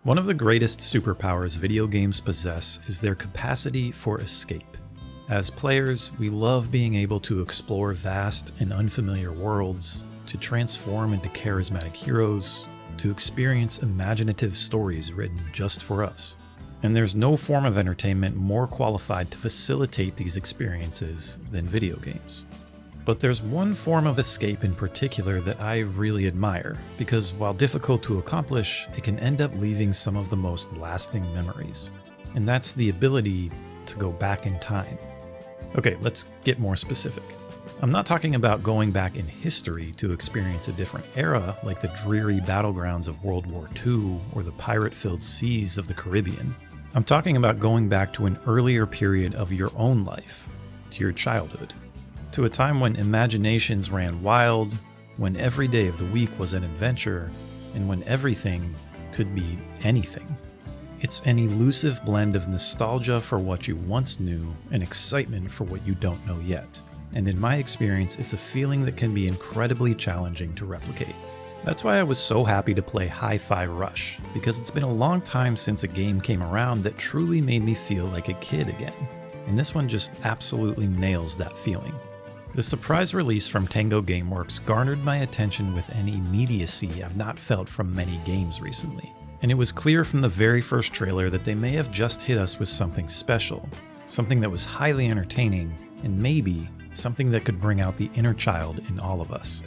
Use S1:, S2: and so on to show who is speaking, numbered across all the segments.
S1: One of the greatest superpowers video games possess is their capacity for escape. As players, we love being able to explore vast and unfamiliar worlds, to transform into charismatic heroes, to experience imaginative stories written just for us. And there's no form of entertainment more qualified to facilitate these experiences than video games. But there's one form of escape in particular that I really admire, because while difficult to accomplish, it can end up leaving some of the most lasting memories. And that's the ability to go back in time. Okay, let's get more specific. I'm not talking about going back in history to experience a different era like the dreary battlegrounds of World War II or the pirate-filled seas of the Caribbean. I'm talking about going back to an earlier period of your own life, to your childhood. To a time when imaginations ran wild, when every day of the week was an adventure, and when everything could be anything. It's an elusive blend of nostalgia for what you once knew and excitement for what you don't know yet. And in my experience, it's a feeling that can be incredibly challenging to replicate. That's why I was so happy to play Hifirush, because it's been a long time since a game came around that truly made me feel like a kid again. And this one just absolutely nails that feeling. The surprise release from Tango Gameworks garnered my attention with an immediacy I've not felt from many games recently. And it was clear from the very first trailer that they may have just hit us with something special, something that was highly entertaining, and maybe something that could bring out the inner child in all of us.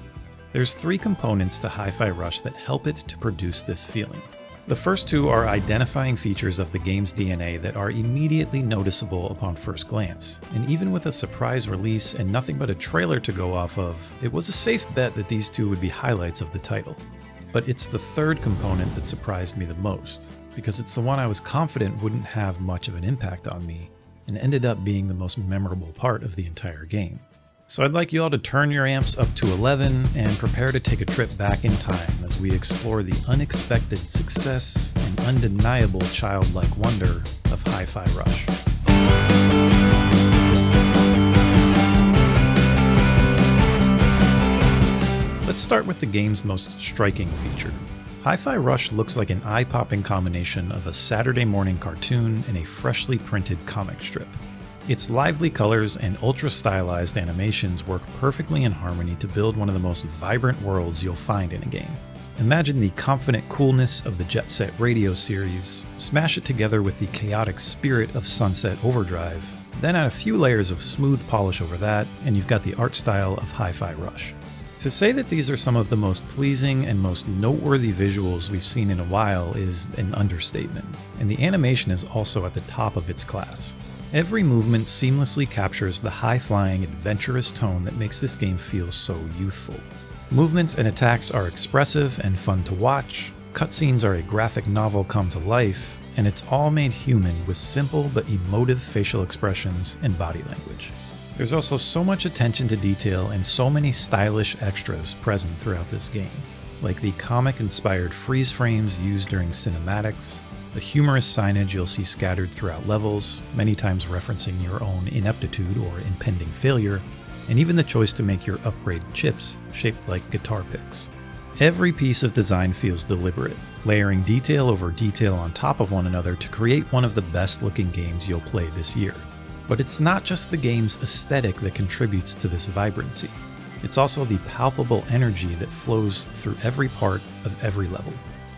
S1: There's 3 components to Hifirush that help it to produce this feeling. The first 2 are identifying features of the game's DNA that are immediately noticeable upon first glance, and even with a surprise release and nothing but a trailer to go off of, it was a safe bet that these 2 would be highlights of the title. But it's the third component that surprised me the most, because it's the one I was confident wouldn't have much of an impact on me, and ended up being the most memorable part of the entire game. So I'd like you all to turn your amps up to 11 and prepare to take a trip back in time as we explore the unexpected success and undeniable childlike wonder of Hifirush. Let's start with the game's most striking feature. Hifirush looks like an eye-popping combination of a Saturday morning cartoon and a freshly printed comic strip. Its lively colors and ultra-stylized animations work perfectly in harmony to build one of the most vibrant worlds you'll find in a game. Imagine the confident coolness of the Jet Set Radio series, smash it together with the chaotic spirit of Sunset Overdrive, then add a few layers of smooth polish over that, and you've got the art style of Hifirush. To say that these are some of the most pleasing and most noteworthy visuals we've seen in a while is an understatement, and the animation is also at the top of its class. Every movement seamlessly captures the high-flying, adventurous tone that makes this game feel so youthful. Movements and attacks are expressive and fun to watch, cutscenes are a graphic novel come to life, and it's all made human with simple but emotive facial expressions and body language. There's also so much attention to detail and so many stylish extras present throughout this game, like the comic-inspired freeze frames used during cinematics, the humorous signage you'll see scattered throughout levels, many times referencing your own ineptitude or impending failure, and even the choice to make your upgrade chips shaped like guitar picks. Every piece of design feels deliberate, layering detail over detail on top of one another to create one of the best looking games you'll play this year. But it's not just the game's aesthetic that contributes to this vibrancy. It's also the palpable energy that flows through every part of every level.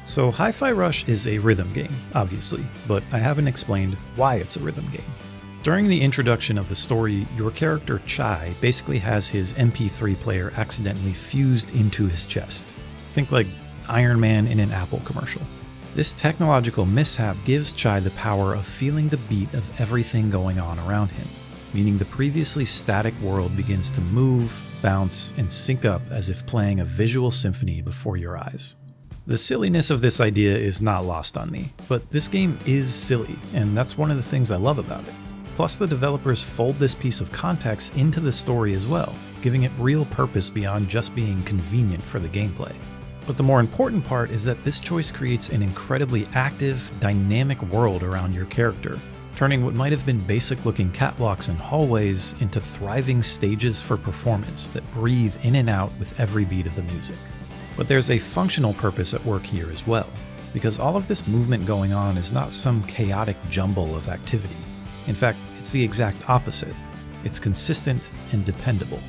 S1: So Hifirush is a rhythm game, obviously, but I haven't explained why it's a rhythm game. During the introduction of the story, your character Chai basically has his MP3 player accidentally fused into his chest. Think like Iron Man in an Apple commercial. This technological mishap gives Chai the power of feeling the beat of everything going on around him, meaning the previously static world begins to move, bounce, and sync up as if playing a visual symphony before your eyes. The silliness of this idea is not lost on me, but this game is silly, and that's one of the things I love about it. Plus, the developers fold this piece of context into the story as well, giving it real purpose beyond just being convenient for the gameplay. But the more important part is that this choice creates an incredibly active, dynamic world around your character, turning what might have been basic-looking catwalks and hallways into thriving stages for performance that breathe in and out with every beat of the music. But there's a functional purpose at work here as well, because all of this movement going on is not some chaotic jumble of activity. In fact, it's the exact opposite. It's consistent and dependable.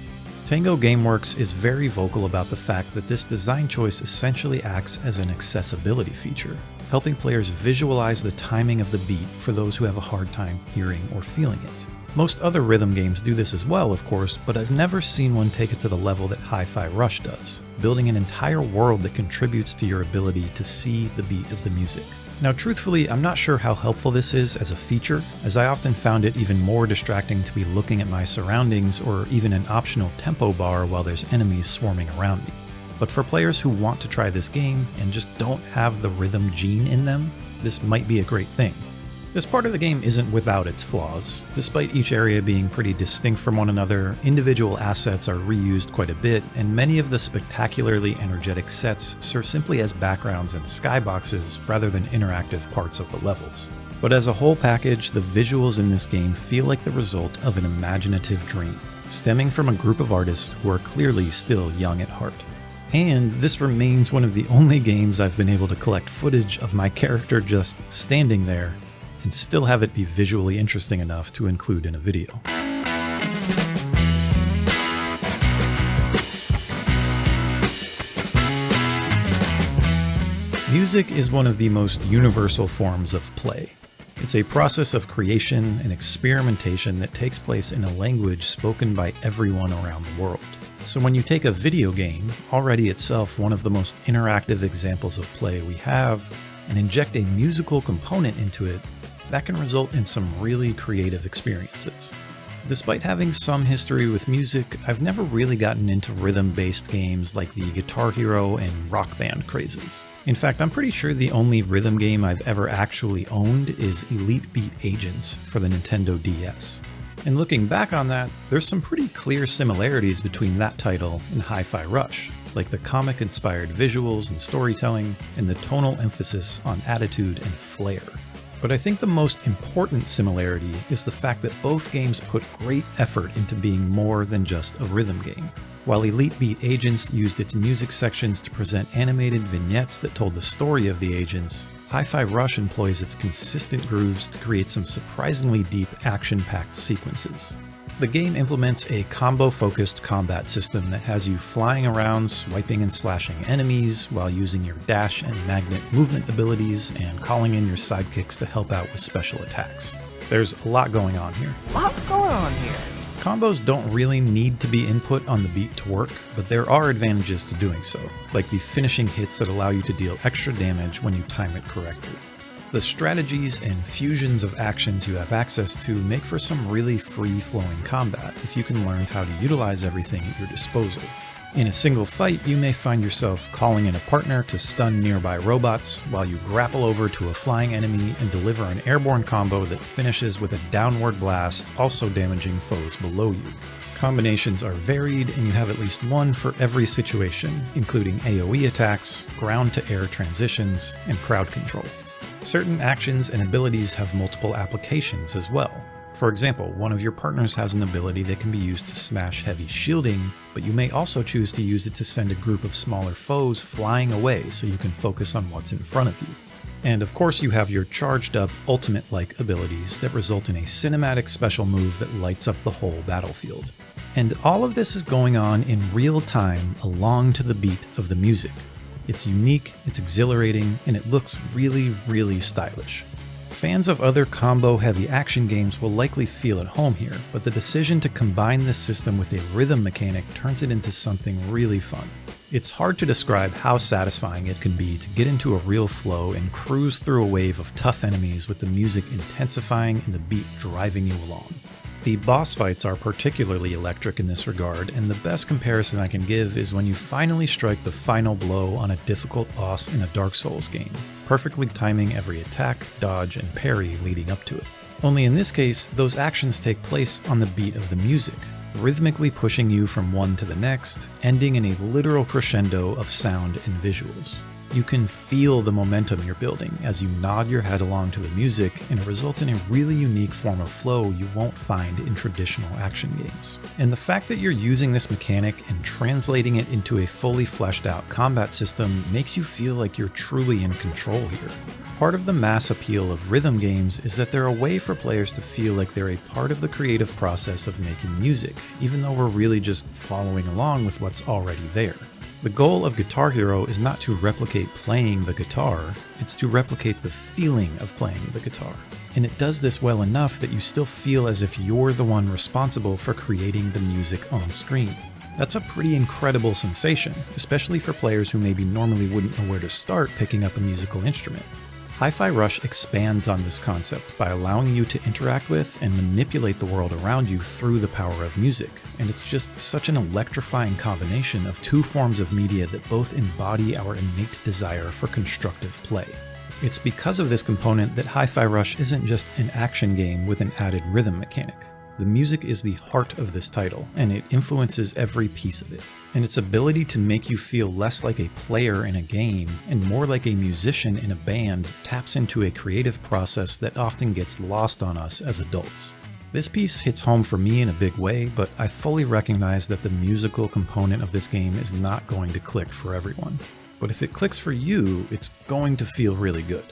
S1: Tango Gameworks is very vocal about the fact that this design choice essentially acts as an accessibility feature, helping players visualize the timing of the beat for those who have a hard time hearing or feeling it. Most other rhythm games do this as well, of course, but I've never seen one take it to the level that Hifirush does, building an entire world that contributes to your ability to see the beat of the music. Now truthfully, I'm not sure how helpful this is as a feature, as I often found it even more distracting to be looking at my surroundings or even an optional tempo bar while there's enemies swarming around me. But for players who want to try this game and just don't have the rhythm gene in them, this might be a great thing. This part of the game isn't without its flaws. Despite each area being pretty distinct from one another, individual assets are reused quite a bit, and many of the spectacularly energetic sets serve simply as backgrounds and skyboxes rather than interactive parts of the levels. But as a whole package, the visuals in this game feel like the result of an imaginative dream, stemming from a group of artists who are clearly still young at heart. And this remains one of the only games I've been able to collect footage of my character just standing there and still have it be visually interesting enough to include in a video. Music is one of the most universal forms of play. It's a process of creation and experimentation that takes place in a language spoken by everyone around the world. So when you take a video game, already itself one of the most interactive examples of play we have, and inject a musical component into it, that can result in some really creative experiences. Despite having some history with music, I've never really gotten into rhythm-based games like the Guitar Hero and Rock Band crazes. In fact, I'm pretty sure the only rhythm game I've ever actually owned is Elite Beat Agents for the Nintendo DS. And looking back on that, there's some pretty clear similarities between that title and Hifirush, like the comic-inspired visuals and storytelling, and the tonal emphasis on attitude and flair. But I think the most important similarity is the fact that both games put great effort into being more than just a rhythm game. While Elite Beat Agents used its music sections to present animated vignettes that told the story of the agents, Hifirush employs its consistent grooves to create some surprisingly deep, action-packed sequences. The game implements a combo-focused combat system that has you flying around, swiping and slashing enemies, while using your dash and magnet movement abilities and calling in your sidekicks to help out with special attacks. There's a lot going on here. Combos don't really need to be input on the beat to work, but there are advantages to doing so, like the finishing hits that allow you to deal extra damage when you time it correctly. The strategies and fusions of actions you have access to make for some really free-flowing combat if you can learn how to utilize everything at your disposal. In a single fight, you may find yourself calling in a partner to stun nearby robots, while you grapple over to a flying enemy and deliver an airborne combo that finishes with a downward blast, also damaging foes below you. Combinations are varied, and you have at least one for every situation, including AoE attacks, ground-to-air transitions, and crowd control. Certain actions and abilities have multiple applications as well. For example, one of your partners has an ability that can be used to smash heavy shielding, but you may also choose to use it to send a group of smaller foes flying away so you can focus on what's in front of you. And of course you have your charged up ultimate-like abilities that result in a cinematic special move that lights up the whole battlefield. And all of this is going on in real time along to the beat of the music. It's unique, it's exhilarating, and it looks really, really stylish. Fans of other combo-heavy action games will likely feel at home here, but the decision to combine this system with a rhythm mechanic turns it into something really fun. It's hard to describe how satisfying it can be to get into a real flow and cruise through a wave of tough enemies with the music intensifying and the beat driving you along. The boss fights are particularly electric in this regard, and the best comparison I can give is when you finally strike the final blow on a difficult boss in a Dark Souls game, perfectly timing every attack, dodge, and parry leading up to it. Only in this case, those actions take place on the beat of the music, rhythmically pushing you from one to the next, ending in a literal crescendo of sound and visuals. You can feel the momentum you're building as you nod your head along to the music, and it results in a really unique form of flow you won't find in traditional action games. And the fact that you're using this mechanic and translating it into a fully fleshed out combat system makes you feel like you're truly in control here. Part of the mass appeal of rhythm games is that they're a way for players to feel like they're a part of the creative process of making music, even though we're really just following along with what's already there. The goal of Guitar Hero is not to replicate playing the guitar, it's to replicate the feeling of playing the guitar. And it does this well enough that you still feel as if you're the one responsible for creating the music on screen. That's a pretty incredible sensation, especially for players who maybe normally wouldn't know where to start picking up a musical instrument. Hi-Fi Rush expands on this concept by allowing you to interact with and manipulate the world around you through the power of music, and it's just such an electrifying combination of two forms of media that both embody our innate desire for constructive play. It's because of this component that Hi-Fi Rush isn't just an action game with an added rhythm mechanic. The music is the heart of this title, and it influences every piece of it. And its ability to make you feel less like a player in a game and more like a musician in a band taps into a creative process that often gets lost on us as adults. This piece hits home for me in a big way, but I fully recognize that the musical component of this game is not going to click for everyone. But if it clicks for you, it's going to feel really good.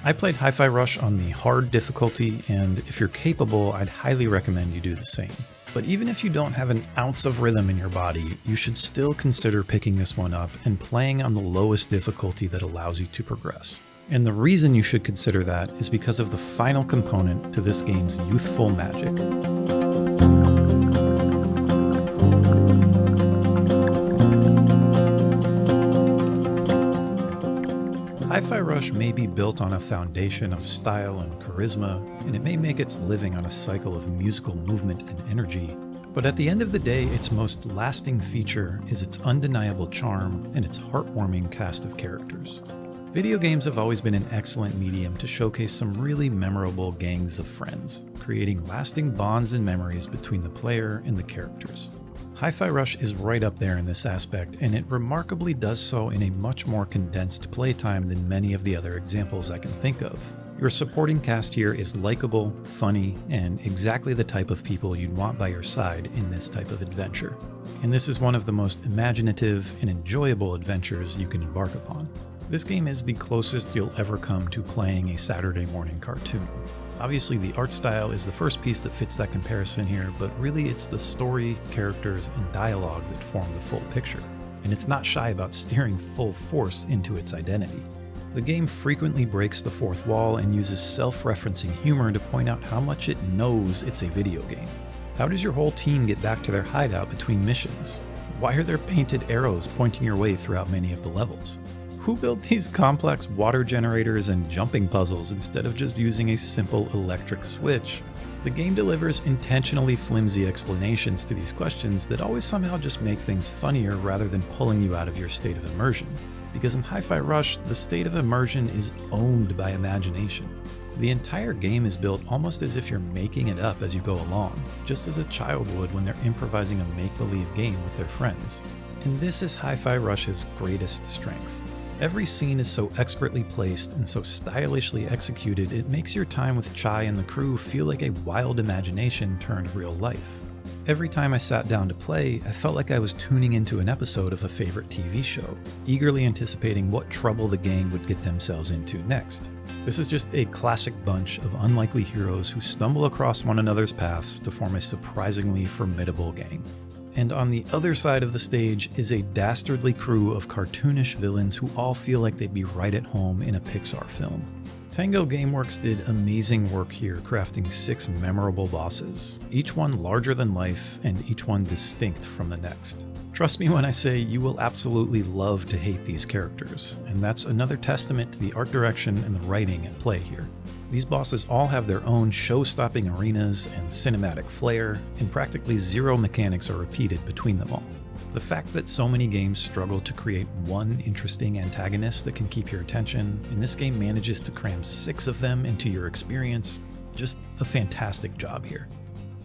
S1: I played Hi-Fi Rush on the hard difficulty, and if you're capable, I'd highly recommend you do the same. But even if you don't have an ounce of rhythm in your body, you should still consider picking this one up and playing on the lowest difficulty that allows you to progress. And the reason you should consider that is because of the final component to this game's youthful magic. Hi-Fi Rush may be built on a foundation of style and charisma, and it may make its living on a cycle of musical movement and energy, but at the end of the day, its most lasting feature is its undeniable charm and its heartwarming cast of characters. Video games have always been an excellent medium to showcase some really memorable gangs of friends, creating lasting bonds and memories between the player and the characters. Hi-Fi Rush is right up there in this aspect, and it remarkably does so in a much more condensed playtime than many of the other examples I can think of. Your supporting cast here is likable, funny, and exactly the type of people you'd want by your side in this type of adventure. And this is one of the most imaginative and enjoyable adventures you can embark upon. This game is the closest you'll ever come to playing a Saturday morning cartoon. Obviously, the art style is the first piece that fits that comparison here, but really it's the story, characters, and dialogue that form the full picture. And it's not shy about steering full force into its identity. The game frequently breaks the fourth wall and uses self-referencing humor to point out how much it knows it's a video game. How does your whole team get back to their hideout between missions? Why are there painted arrows pointing your way throughout many of the levels? Who built these complex water generators and jumping puzzles instead of just using a simple electric switch? The game delivers intentionally flimsy explanations to these questions that always somehow just make things funnier rather than pulling you out of your state of immersion. Because in Hi-Fi Rush, the state of immersion is owned by imagination. The entire game is built almost as if you're making it up as you go along, just as a child would when they're improvising a make-believe game with their friends. And this is Hi-Fi Rush's greatest strength. Every scene is so expertly placed and so stylishly executed, it makes your time with Chai and the crew feel like a wild imagination turned real life. Every time I sat down to play, I felt like I was tuning into an episode of a favorite TV show, eagerly anticipating what trouble the gang would get themselves into next. This is just a classic bunch of unlikely heroes who stumble across one another's paths to form a surprisingly formidable gang. And on the other side of the stage is a dastardly crew of cartoonish villains who all feel like they'd be right at home in a Pixar film. Tango Gameworks did amazing work here, crafting 6 memorable bosses, each one larger than life and each one distinct from the next. Trust me when I say you will absolutely love to hate these characters, and that's another testament to the art direction and the writing at play here. These bosses all have their own show-stopping arenas and cinematic flair, and practically zero mechanics are repeated between them all. The fact that so many games struggle to create one interesting antagonist that can keep your attention, and this game manages to cram 6 of them into your experience, just a fantastic job here.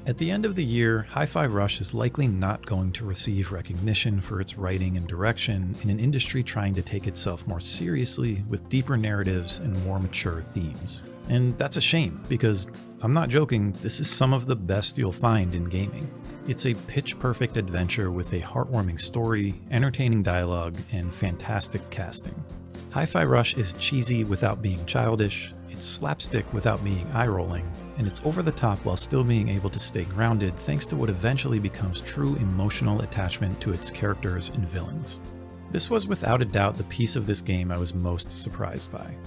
S1: At the end of the year, Hi-Fi Rush is likely not going to receive recognition for its writing and direction in an industry trying to take itself more seriously with deeper narratives and more mature themes. And that's a shame, because I'm not joking, this is some of the best you'll find in gaming. It's a pitch-perfect adventure with a heartwarming story, entertaining dialogue, and fantastic casting. Hi-Fi Rush is cheesy without being childish, it's slapstick without being eye-rolling, and it's over the top while still being able to stay grounded thanks to what eventually becomes true emotional attachment to its characters and villains. This was without a doubt the piece of this game I was most surprised by.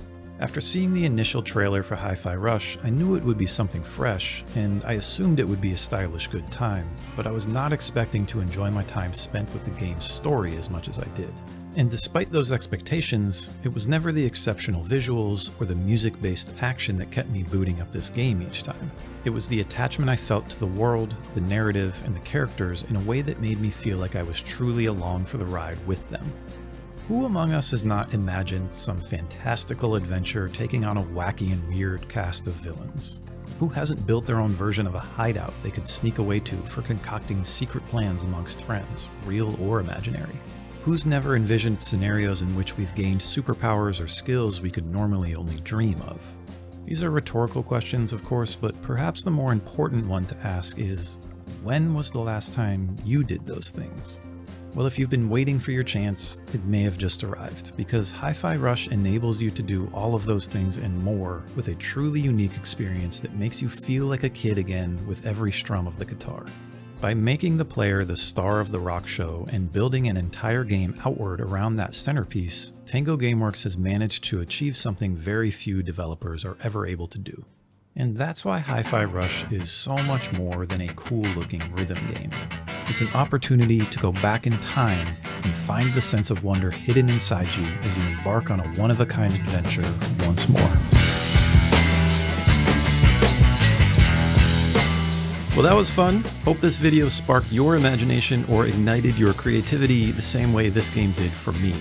S1: After seeing the initial trailer for Hi-Fi Rush, I knew it would be something fresh, and I assumed it would be a stylish good time, but I was not expecting to enjoy my time spent with the game's story as much as I did. And despite those expectations, it was never the exceptional visuals or the music-based action that kept me booting up this game each time. It was the attachment I felt to the world, the narrative, and the characters in a way that made me feel like I was truly along for the ride with them. Who among us has not imagined some fantastical adventure taking on a wacky and weird cast of villains? Who hasn't built their own version of a hideout they could sneak away to for concocting secret plans amongst friends, real or imaginary? Who's never envisioned scenarios in which we've gained superpowers or skills we could normally only dream of? These are rhetorical questions, of course, but perhaps the more important one to ask is, when was the last time you did those things? Well, if you've been waiting for your chance, it may have just arrived, because Hi-Fi Rush enables you to do all of those things and more with a truly unique experience that makes you feel like a kid again with every strum of the guitar. By making the player the star of the rock show and building an entire game outward around that centerpiece, Tango Gameworks has managed to achieve something very few developers are ever able to do. And that's why Hi-Fi Rush is so much more than a cool-looking rhythm game. It's an opportunity to go back in time and find the sense of wonder hidden inside you as you embark on a one-of-a-kind adventure once more. Well, that was fun. Hope this video sparked your imagination or ignited your creativity the same way this game did for me.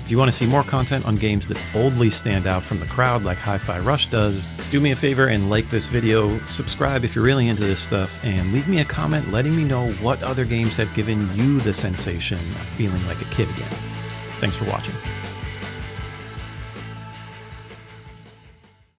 S1: If you want to see more content on games that boldly stand out from the crowd like Hi-Fi Rush does, do me a favor and like this video, subscribe if you're really into this stuff, and leave me a comment letting me know what other games have given you the sensation of feeling like a kid again. Thanks for watching.